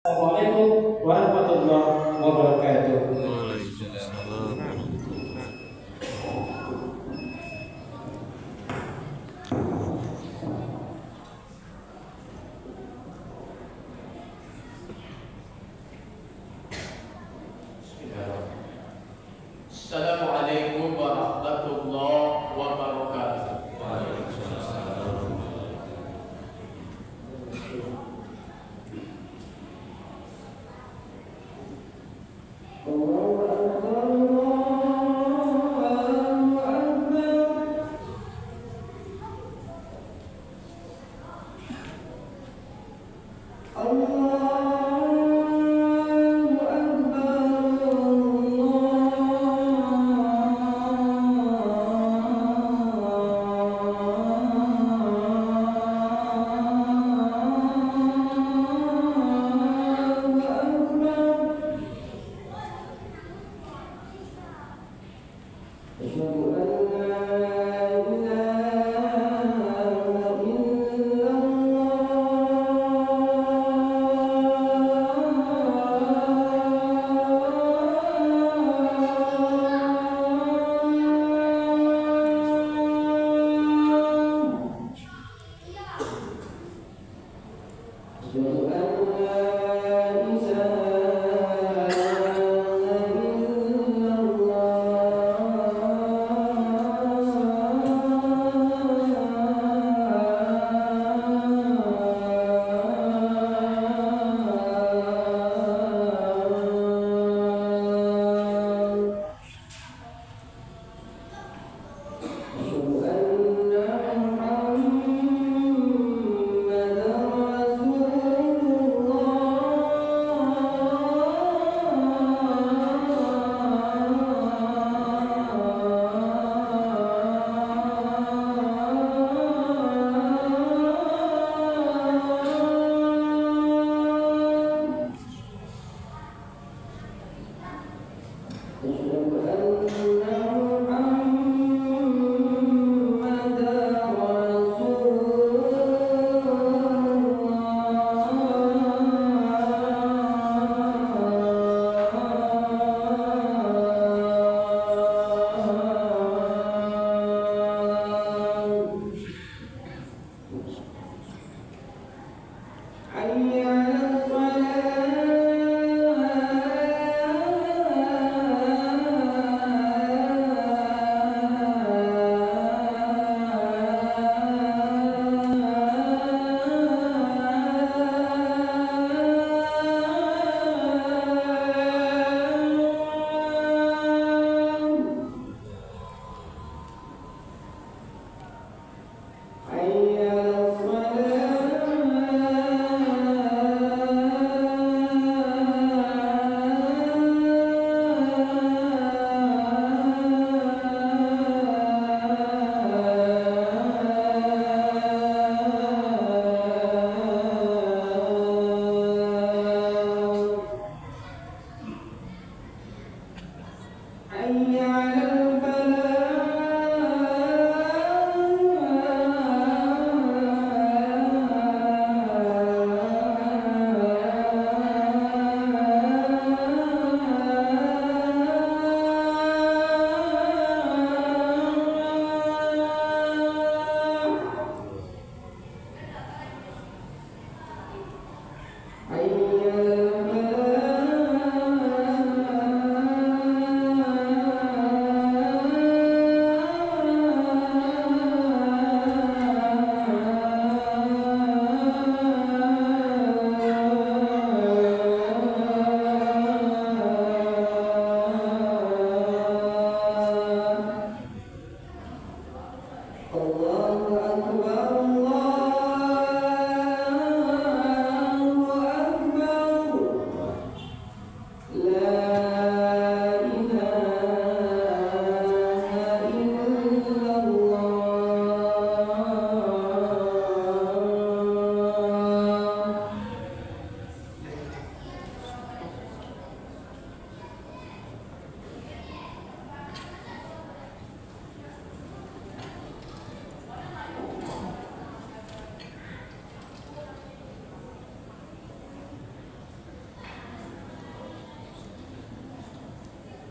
Assalamualaikum warahmatullahi wabarakatuh. Waalaikumsalam warahmatullahi. Assalamualaikum warahmatullahi wabarakatuh. Allahu Akbar.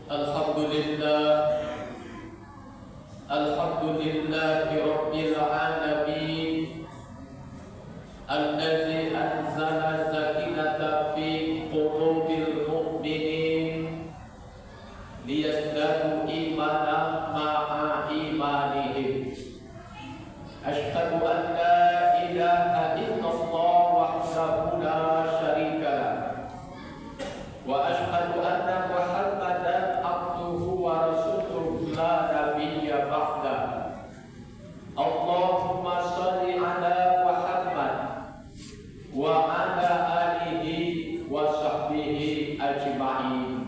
Alhamdulillahi Rabbil Alamin Alladzi anzala sakinata fi qulubil mu'minin liyazdadu imanan ma'a imanihim. Asyhadu an la ilaha illallah wahdahu la syarika lah wa asyhadu anna Muhammadan abduhu wa rasuluhu la nabiyya ba'dah. Allahumma shalli ala Muhammad wa ala alihi wa sahbihi ajma'in.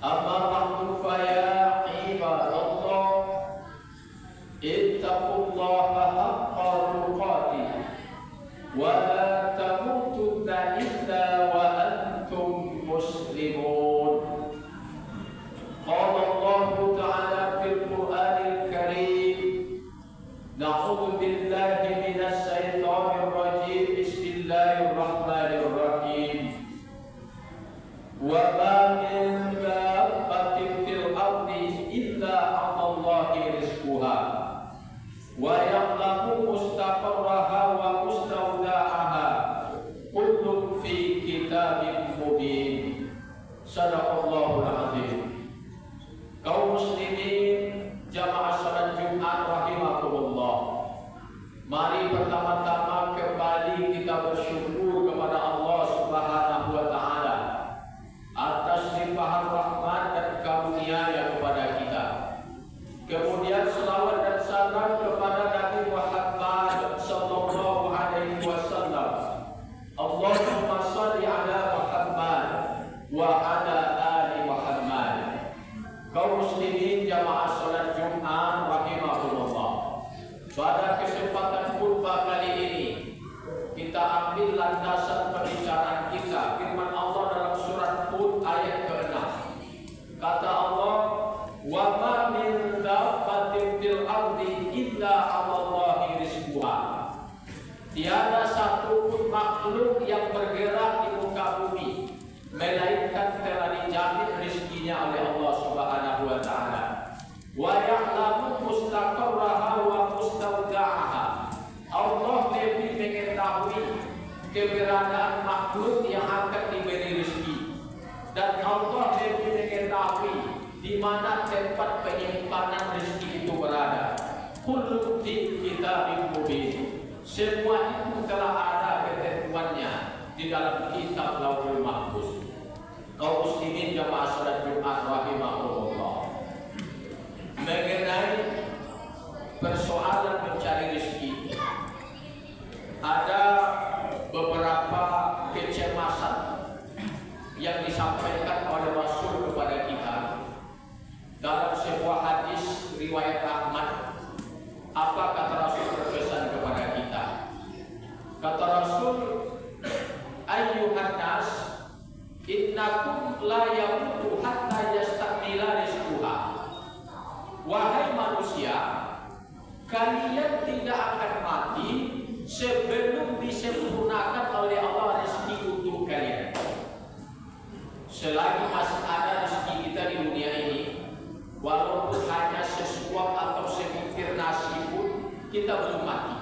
Amma ba'du fa ya ibadallah ittaqullaha haqqa tuqatih wa la tamutunna illa wa antum muslimun. Qala Allah ta'ala fil Qur'anil Karim, na'udzu billahi minasy syaithanir rajim. Bismillahirrahmanirrahim. Wa ma min dabbatin fil ardi illa 'alallahi rizquha wa ya'lamu mustaqarraha wa mustawda'aha kullun fi kitabin mubin. Shadaqallahul azim. Kaum muslimin jamaah salat Jumat rahimakumullah, mari pertama-tama kembali kita bersyukur kepada Allah Subhanahu wa taala atas limpahan rahmat dan karunia-Nya kepada kita. Kemudian selawat dan salam kepada Nabi Muhammad sallallahu alaihi wasallam. Allahumma shalli ala Muhammad wa ala ali Muhammad. Kaum muslimin jamaah salat Jumat rahimahullah, pada kesempatan khutbah kali ini kita ambil landasan pembicaraan kita firman Allah dalam surat Hud ayat ke-6. Kata Allah, wa ma min dabbatin fil ardi illa 'alallahi rizquha. Tiada satu pun makhluk yang bergerak di muka bumi melainkan telah dijamin rizkinya oleh Allah Subhanahu wa taala. Wa ya'lamu mustaqarraha wa mustawda'aha. Allah lebih mengetahui keberadaan makhluk yang akan diberi rezeki, dan Allah lebih mengetahui di mana tempat penyimpanan rezeki itu berada. Kullu fi kitabin mubin. Semua itu telah ada ketentuannya di dalam kitab Lauhul Mahfuz. Kaum muslimin jamaah salat Jumat rahimahullah, mengenai persoalan mencari rezeki, ada beberapa kecemasan yang disampaikan oleh Rasul kepada kita dalam sebuah hadis riwayat Ahmad. Apa kata Rasul berpesan kepada kita? Kata Rasul, ayyuhan nas, innakum la yamutu hatta yastakmila rizquha. Wahai manusia, kalian tidak akan mati sebelum disempurnakan oleh Allah rezeki untuk kalian. Selagi masih ada rezeki kita di dunia ini, walaupun hanya sesuap atau sebutir nasi pun, kita belum mati.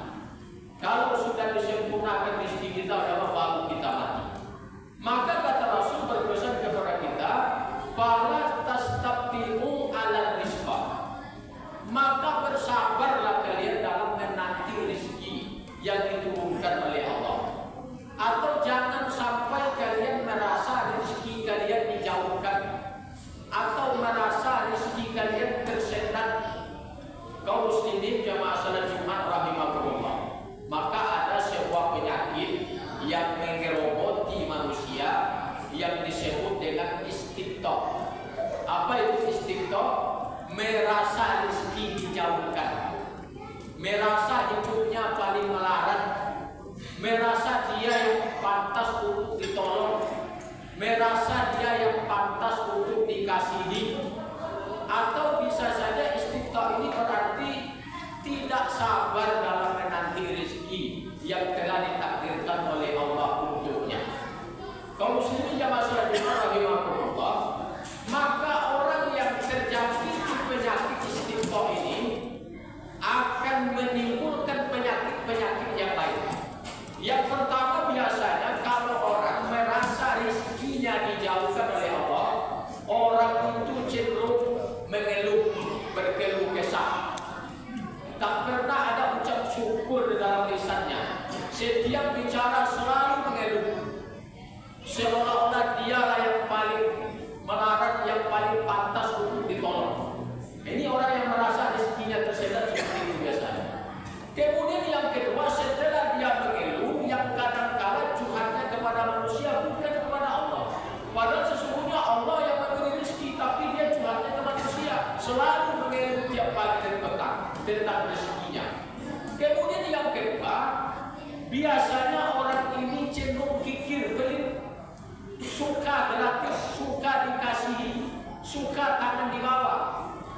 Kalau sudah disempurnakan rezeki kita oleh Allah, baru kita mati. Maka kata Rasul berpesan kepada kita, fala tastabti'u 'ala rizqa. Maka bersabarlah kalian dalam menanti rezeki yang diturunkan oleh Allah. Atau jangan sampai kalian merasa rezeki kalian dijauhkan atau merasa rezeki kalian tersendat. Kaum muslimin jamaah salat Jumat rahimahullah, maka ada sebuah penyakit yang mengerogoti manusia yang disebut dengan istiqtoh. Apa itu istiqtoh? Merasa rezeki dijauhkan, merasa hidupnya paling melarat, merasa dia yang pantas untuk ditolong, merasa dia yang pantas untuk dikasihi. Atau bisa saja istiqtoh ini berarti tidak sabar dalam menanti rezeki yang telah ditakdirkan oleh Allah untuknya. Kaum muslimin jamaah salat Jumat rahimahullah, maka manusia, bukan kepada Allah. Padahal sesungguhnya Allah yang memberi rezeki, tapi dia curhatnya ke manusia, selalu mengeluh tiap pagi dan petang tentang rezekinya. Kemudian yang kedua, biasanya orang ini cenderung kikir, pelit, suka gratis, suka dikasihi, suka tangan di bawah.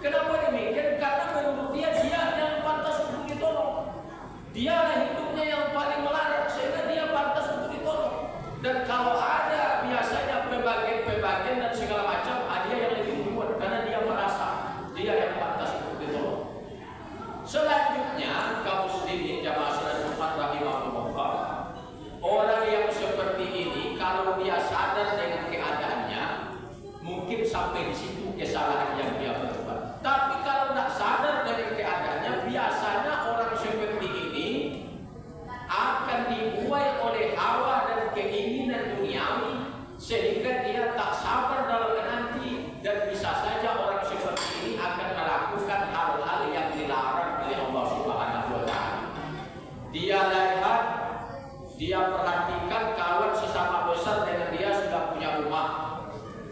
Kenapa demikian? Karena menurut dia yang pantas untuk ditolong. Dialah hidupnya yang paling melarat, sehingga dia pantas untuk ditolong. Dan kalau ada biasanya pembagian dan segala macam, dia yang lebih duluan karena dia merasa dia yang pantas untuk ditolong. Selanjutnya, kaum muslimin jamaah salat Jumat rahimahumullah, orang yang seperti ini kalau dia sadar dengan keadaannya, mungkin sampai di situ kesalahan yang dia berbuat. Tapi kalau tidak sadar dengan keadaannya, biasanya orang seperti ini akan dibuai oleh hawa dan keinginan duniawi, sehingga dia tak sabar dalam menanti, dan bisa saja orang seperti ini akan melakukan hal-hal yang dilarang oleh Allah Subhanahu wa Ta'ala. Dia lihat, dia perhatikan kawan sesama besar dengan dia sudah punya rumah.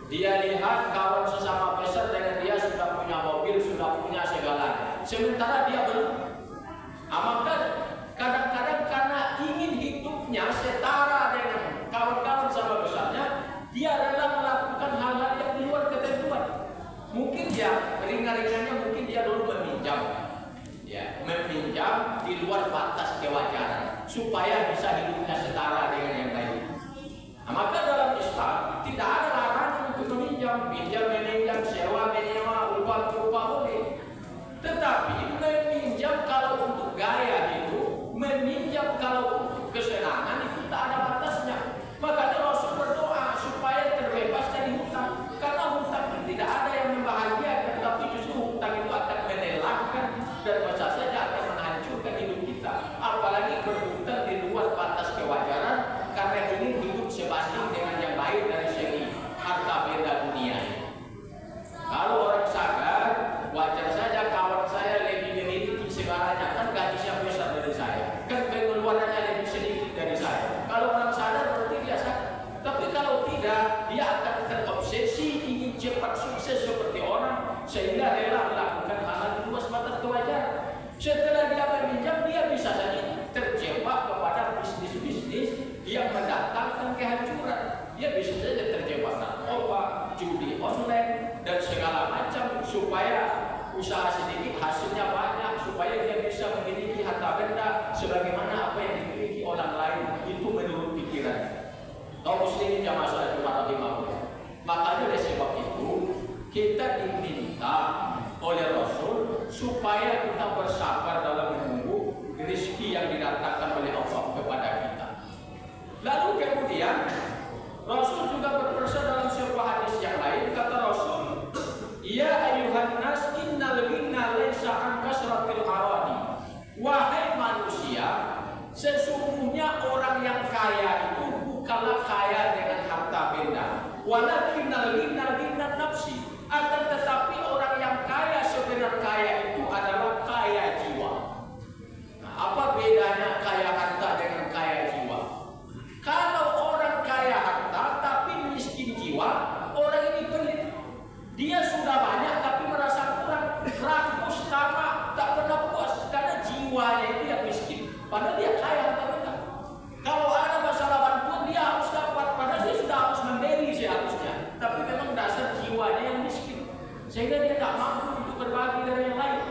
Dia lihat kawan sesama besar dengan dia sudah punya mobil, sudah punya segalanya, sementara dia belum. Maka kadang-kadang karena ingin hidupnya setara dengan kawan-kawan sama besarnya, dia rela melakukan hal-hal yang di luar ketentuan. Mungkin dia ringan-ringannya, mungkin dia dulu meminjam, meminjam di luar batas kewajaran supaya bisa hidupnya setara dengan yang lain. Maka dalam Islam tidak ada larangan untuk meminjam, meminjam, sewa, menyewa, upah boleh. Tetapi meminjam kalau untuk gaya hidup, meminjam kalau untuk kesenangan, itu tak ada batasnya. Makanya Rasul berdoa supaya terbebas dari hutang, karena hutang itu tidak ada yang membahagiakan, tapi justru hutang itu akan menelakkan dan bisa saja akan menghancurkan hidup kita. Apalagi berhutang di luar batas kewajaran karena ingin hidup sebanding dengan yang lain dari segi harta benda dunia. Kalau orang sadar, wajar saja kawan saya lebih memiliki segalanya, kan gajinya besar dari saya, kan pengeluarannya lebih sedikit dari saya. Kalau orang sadar berarti dia sadar. Tapi kalau tidak, dia akan terobsesi ingin cepat sukses seperti orang, sehingga rela melakukan hal di luar batas kewajaran. Setelah dia meminjam, dia bisa saja terjebak kepada bisnis-bisnis yang mendatangkan kehancuran. Dia bisa saja terjebak narkoba, judi online, dan segala macam, supaya usaha sedikit hasilnya banyak, supaya dia bisa memiliki harta benda sebagaimana apa yang dimiliki orang lain. Itu menurut pikiran kaum muslimin jamaah salat Jumat rahimahumullah. Makanya oleh sebab itu kita diminta oleh Rasul supaya kita bersabar dalam menunggu rezeki yang didatangkan oleh Allah kepada kita. Lalu kemudian Rasul juga berpesan dalam sebuah hadis yang lain, kata Rasul, ya ayuhan nas innal ghina laysa an kasratil aradi. Wahai manusia, sesungguhnya orang yang kaya itu bukanlah kaya dengan harta benda, walakinnal ghina nafsi. Akan tetapi orang yang kaya, sebenarnya kaya itu adalah kaya jiwa. Nah, apa bedanya kaya harta dengan kaya jiwa? Kalau orang kaya harta tapi miskin jiwa, orang ini pelit. Dia sudah banyak tapi merasa kurang, rakus, tamak, tak pernah puas karena jiwanya itu yang miskin. Padahal dia kaya harta benda. Kalau ada masalah bantuan dia harus dapat, padahal dia sudah harus memberi seharusnya. Tapi memang dasar jiwanya yang miskin, sehingga dia tak mampu untuk berbagi dengan yang lain.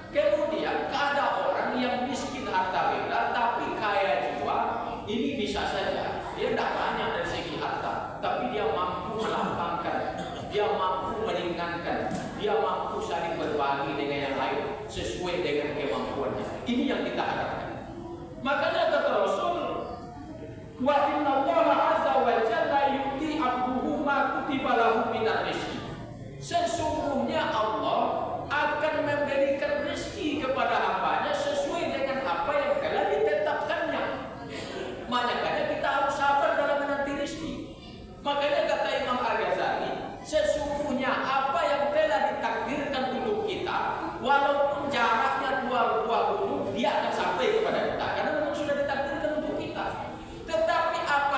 Kemudian ada orang yang miskin harta benda tapi kaya jiwa. Ini bisa saja dia tidak banyak dari segi harta, tapi dia mampu melapangkan, dia mampu meringankan, dia mampu saling berbagi dengan yang lain sesuai dengan kemampuannya. Ini yang kita harapkan. Makanya kata Rasul, wa inna Allah azza wa jalla yu'ti 'abduhu ma kutiba lahu minar rizqi. Sesungguhnya Allah akan memberikan rezeki kepada hambanya sesuai dengan apa yang telah ditetapkannya. Makanya kita harus sabar dalam menanti rezeki. Makanya kata Imam Al-Ghazali, sesungguhnya apa yang telah ditakdirkan untuk kita, walaupun jaraknya 2 gunung, dia akan sampai kepada kita karena memang sudah ditakdirkan untuk kita. Tetapi apa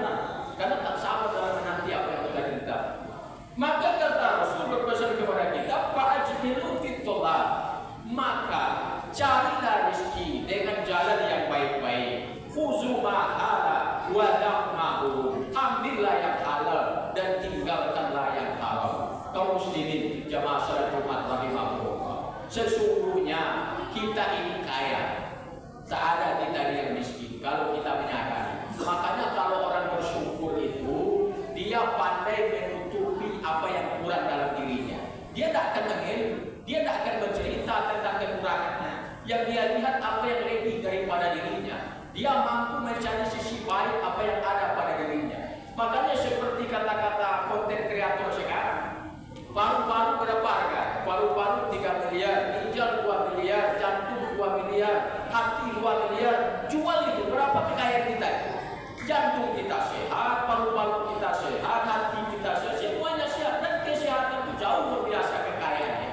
tenang, karena tak sabar dalam menanti apa yang telah kita. Maka kata Rasul berpesan kepada kita, fa'ajmilu fit thalab, maka carilah rezeki dengan jalan yang baik-baik. Khuzu ma halal wa da'mahu, ambillah yang halal dan tinggalkanlah yang haram. Kaum muslimin jamaah salat Jumat rahimahullah, sesungguhnya kita ini kaya, tak ada kita yang miskin kalau kita menyadari. Makanya kalau orang bersyukur itu dia pandai menutupi apa yang kurang dalam dirinya. Dia tak akan mengeluh, dia tak akan bercerita tentang kekurangannya. Yang dia lihat apa yang lebih daripada dirinya. Dia mampu mencari sisi baik apa yang ada pada dirinya. Makanya seperti kata-kata konten kreator sekarang, paru-paru berapa harga? Paru-paru 3 miliar, ginjal 2 miliar, jantung 2 miliar, hati 2 miliar. Jual itu berapa kekayaan kita? Jantung kita sehat, paru-paru kita sehat, hati kita sehat, semuanya sehat, dan kesehatan itu jauh lebih biasa kekayaannya.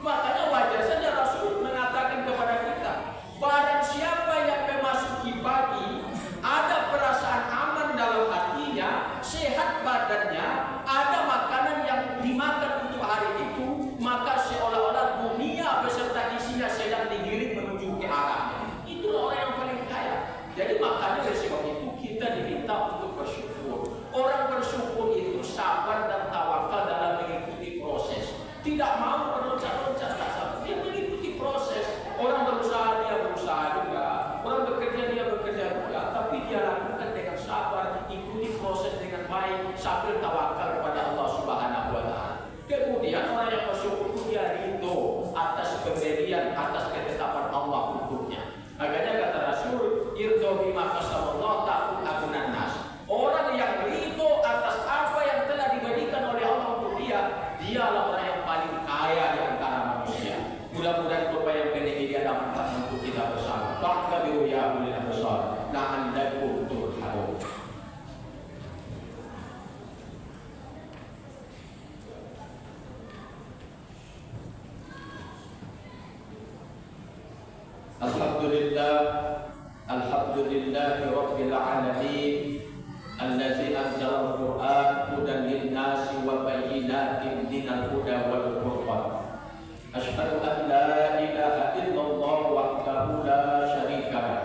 Makanya wajar saja Rasul mengatakan kepada kita, barang siapa yang memasuki pagi ada perasaan aman dalam hatinya, sehat badannya, ada makanan yang dimakan untuk hari itu, maka seolah-olah dunia beserta isinya sedang digiring menuju ke arahnya. Itulah orang yang paling kaya. Jadi makanya dari sebab itu kita diminta untuk bersyukur. Orang bersyukur itu sabar dan tawakal dalam mengikuti proses. Tidak mau meloncat-loncat, tak sabar. Dia mengikuti proses. Orang berusaha, dia berusaha juga. Orang bekerja, dia bekerja juga. Tapi dia lakukan dengan sabar, ikuti proses dengan baik, sambil tawakal kepada Allah Subhanahu wa Ta'ala. Kemudian orang yang bersyukur itu dia ridho atas pemberian, atas ketetapan Allah untuknya. Makanya kata Rasul, irdo bima qasamallahu ta'ala agunan nas. Orang yang ridho atas apa yang telah diberikan oleh Allah untuk dia, dialah orang yang paling kaya di antara manusia. Mudah-mudahan Bapak yang pendek ini ada manfaat untuk kita bersama. Fa'tabiru ya ulil absar la'allakum turhamun. Alhamdulillahi rabbil alamin, allazi anzala al-Qur'an hudan lin-nasi wa bayyinatin minal huda wal furqan. Asyhadu an la ilaha illallah wahdahu la syarika lah,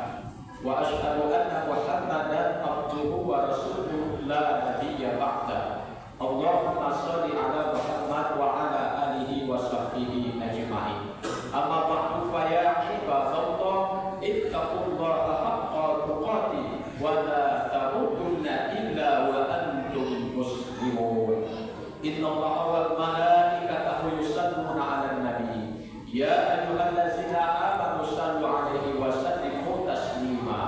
wa asyhadu anna Muhammadan abduhu wa rasuluhu la nabiyya ba'da. Allahumma shalli ala Muhammad wa ala alihi wa sahbihi ajma'in. Amma ba'du fa ya ibadallah, ittaqullaha haqqa tuqatih wa la tamutunna illa wa antum muslimun. Innallaha wal malaikatahu yusalluna 'alan nabi. Ya ayyuhallazina amanu sallu 'alaihi wa sallimu taslima.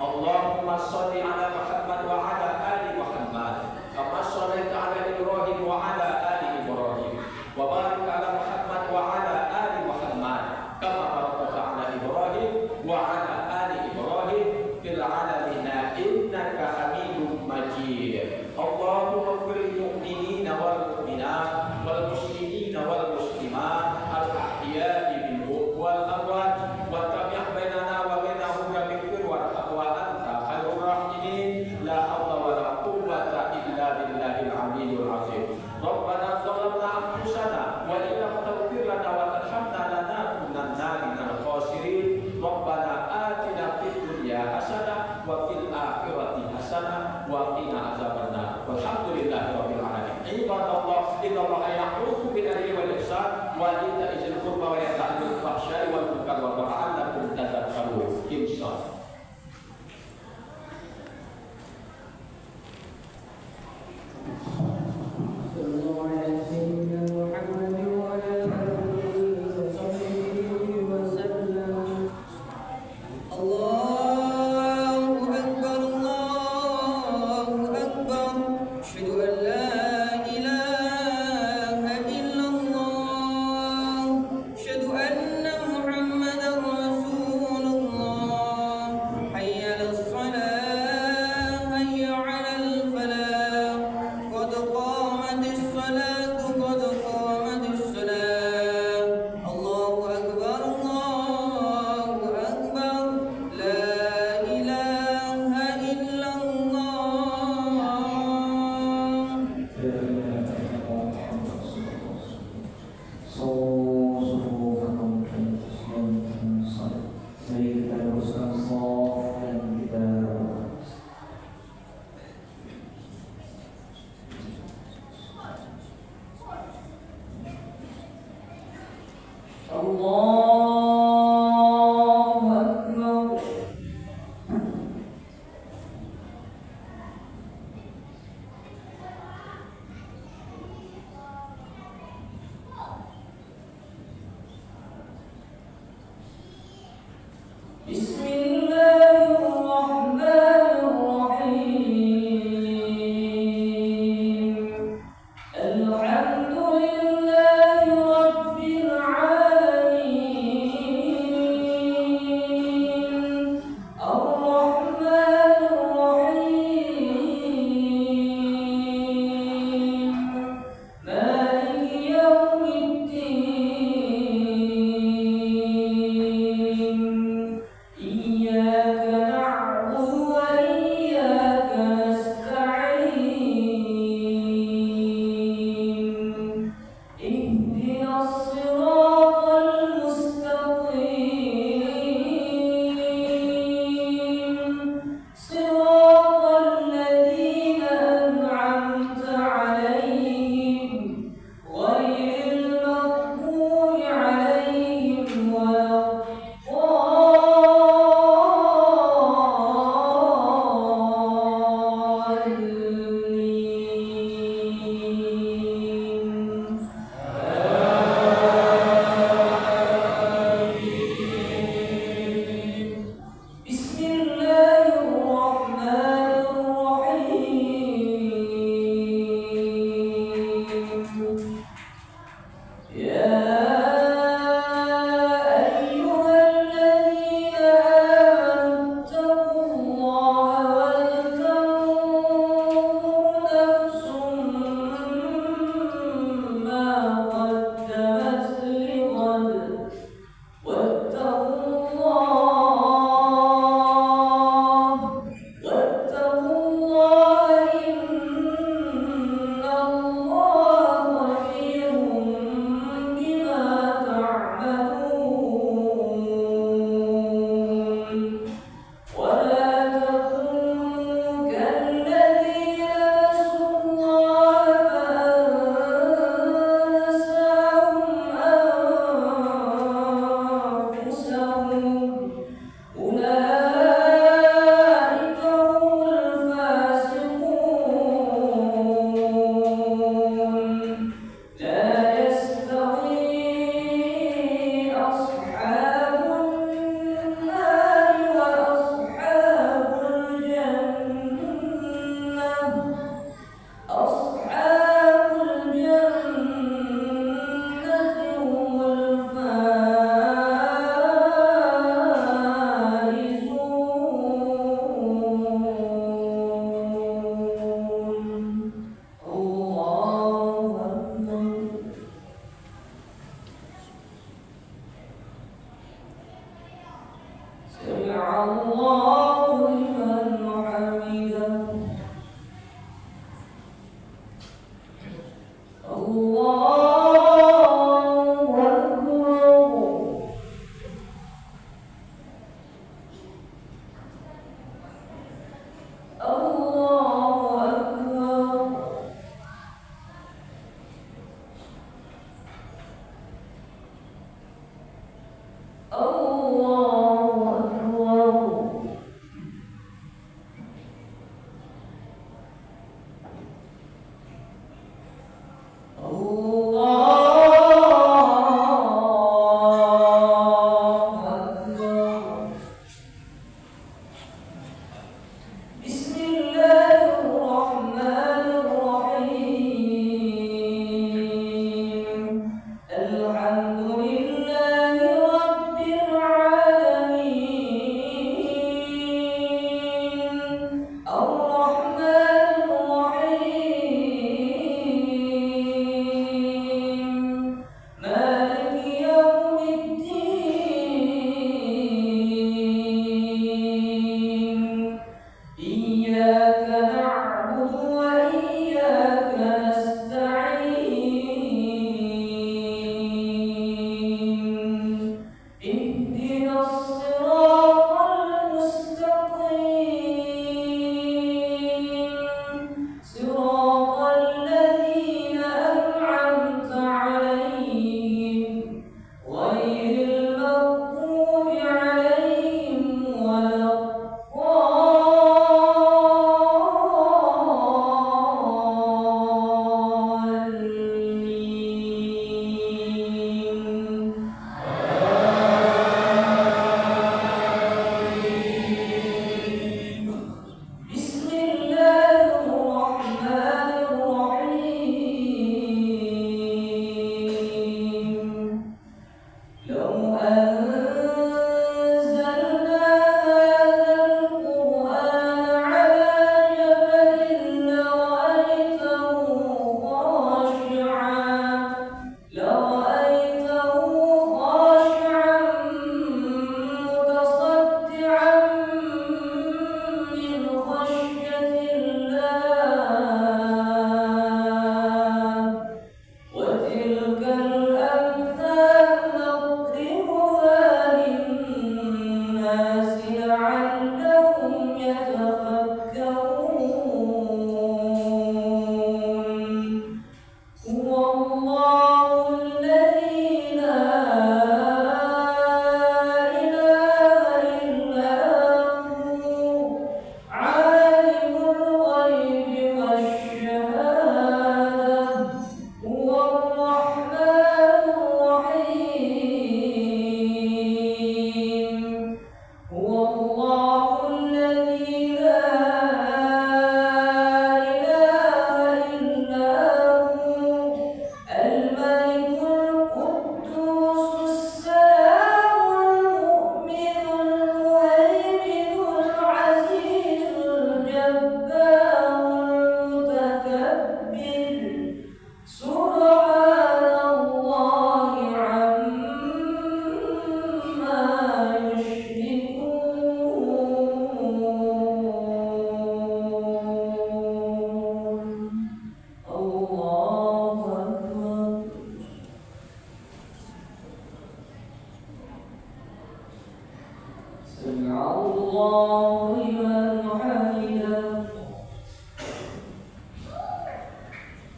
Allahumma shalli 'ala Muhammad wa 'ala ali Muhammad kama shallaita 'ala Ibrahim wa 'ala ali Ibrahim, wa barik 'ala Muhammad wa 'ala ali Muhammad kama barakta 'ala Ibrahim wa 'ala ali Ibrahim fil 'alamina innaka Hamidum Majid. Allahumma ighfir lil mu'minina wal mu'minat wal muslimina wal muslimat al ahya'i minhum wal amwat wa tabi' bainana wa bainahum bil warham wa anta khairur rahimin. La haula wa la quwwata illa billahil aliyyil azim. Rabbana zalamna anfusana wa in lam taghfir lana wa tarhamna lanakunanna minal khasirin. Rabbana atina fid dunya hasanah wa fil akhirati hasanah wa qina azabannar. Walhamdulillahi rabbil alamin. Ibadallah, innallaha ya'muru bil adli wal ihsan wa ita'i dzil qurba wa yanha 'anil fahsya'i wal munkar wa la'allakum tadhakkarun. Insya أشهد أن محمدا رسول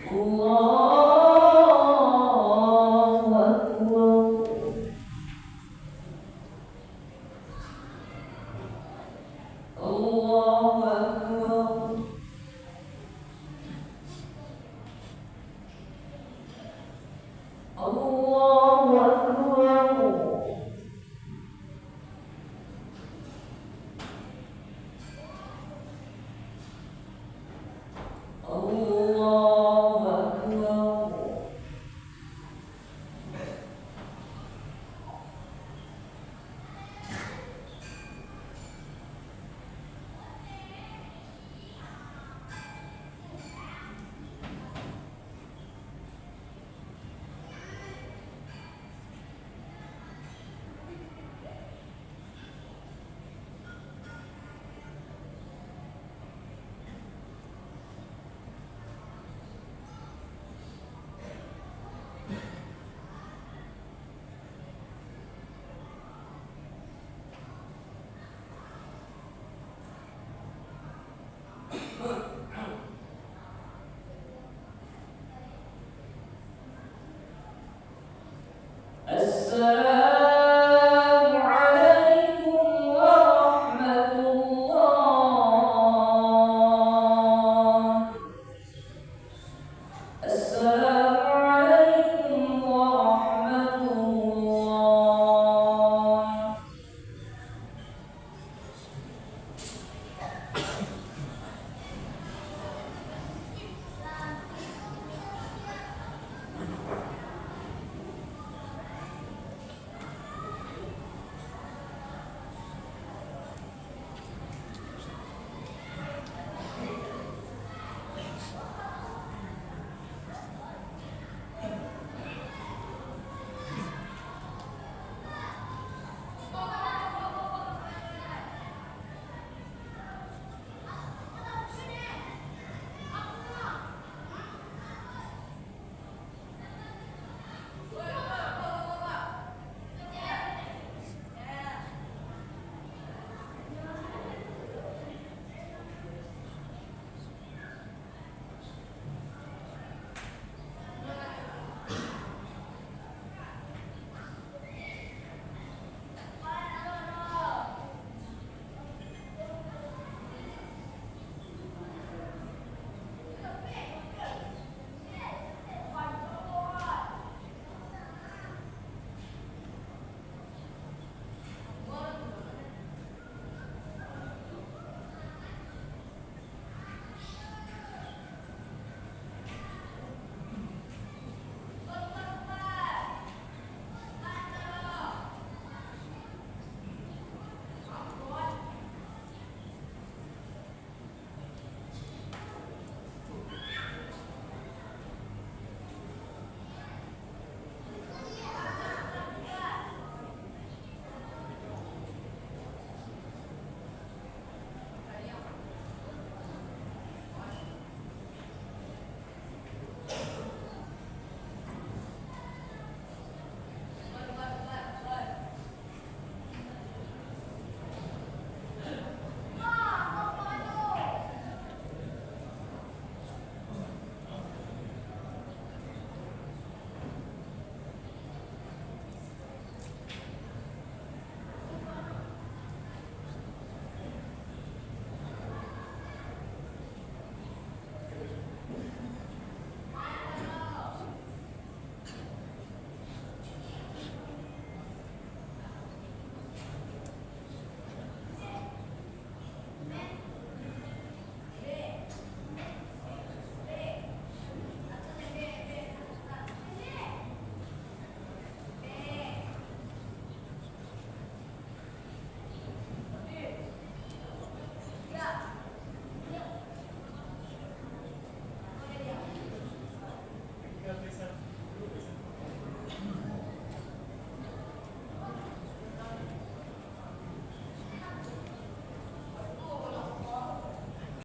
Allah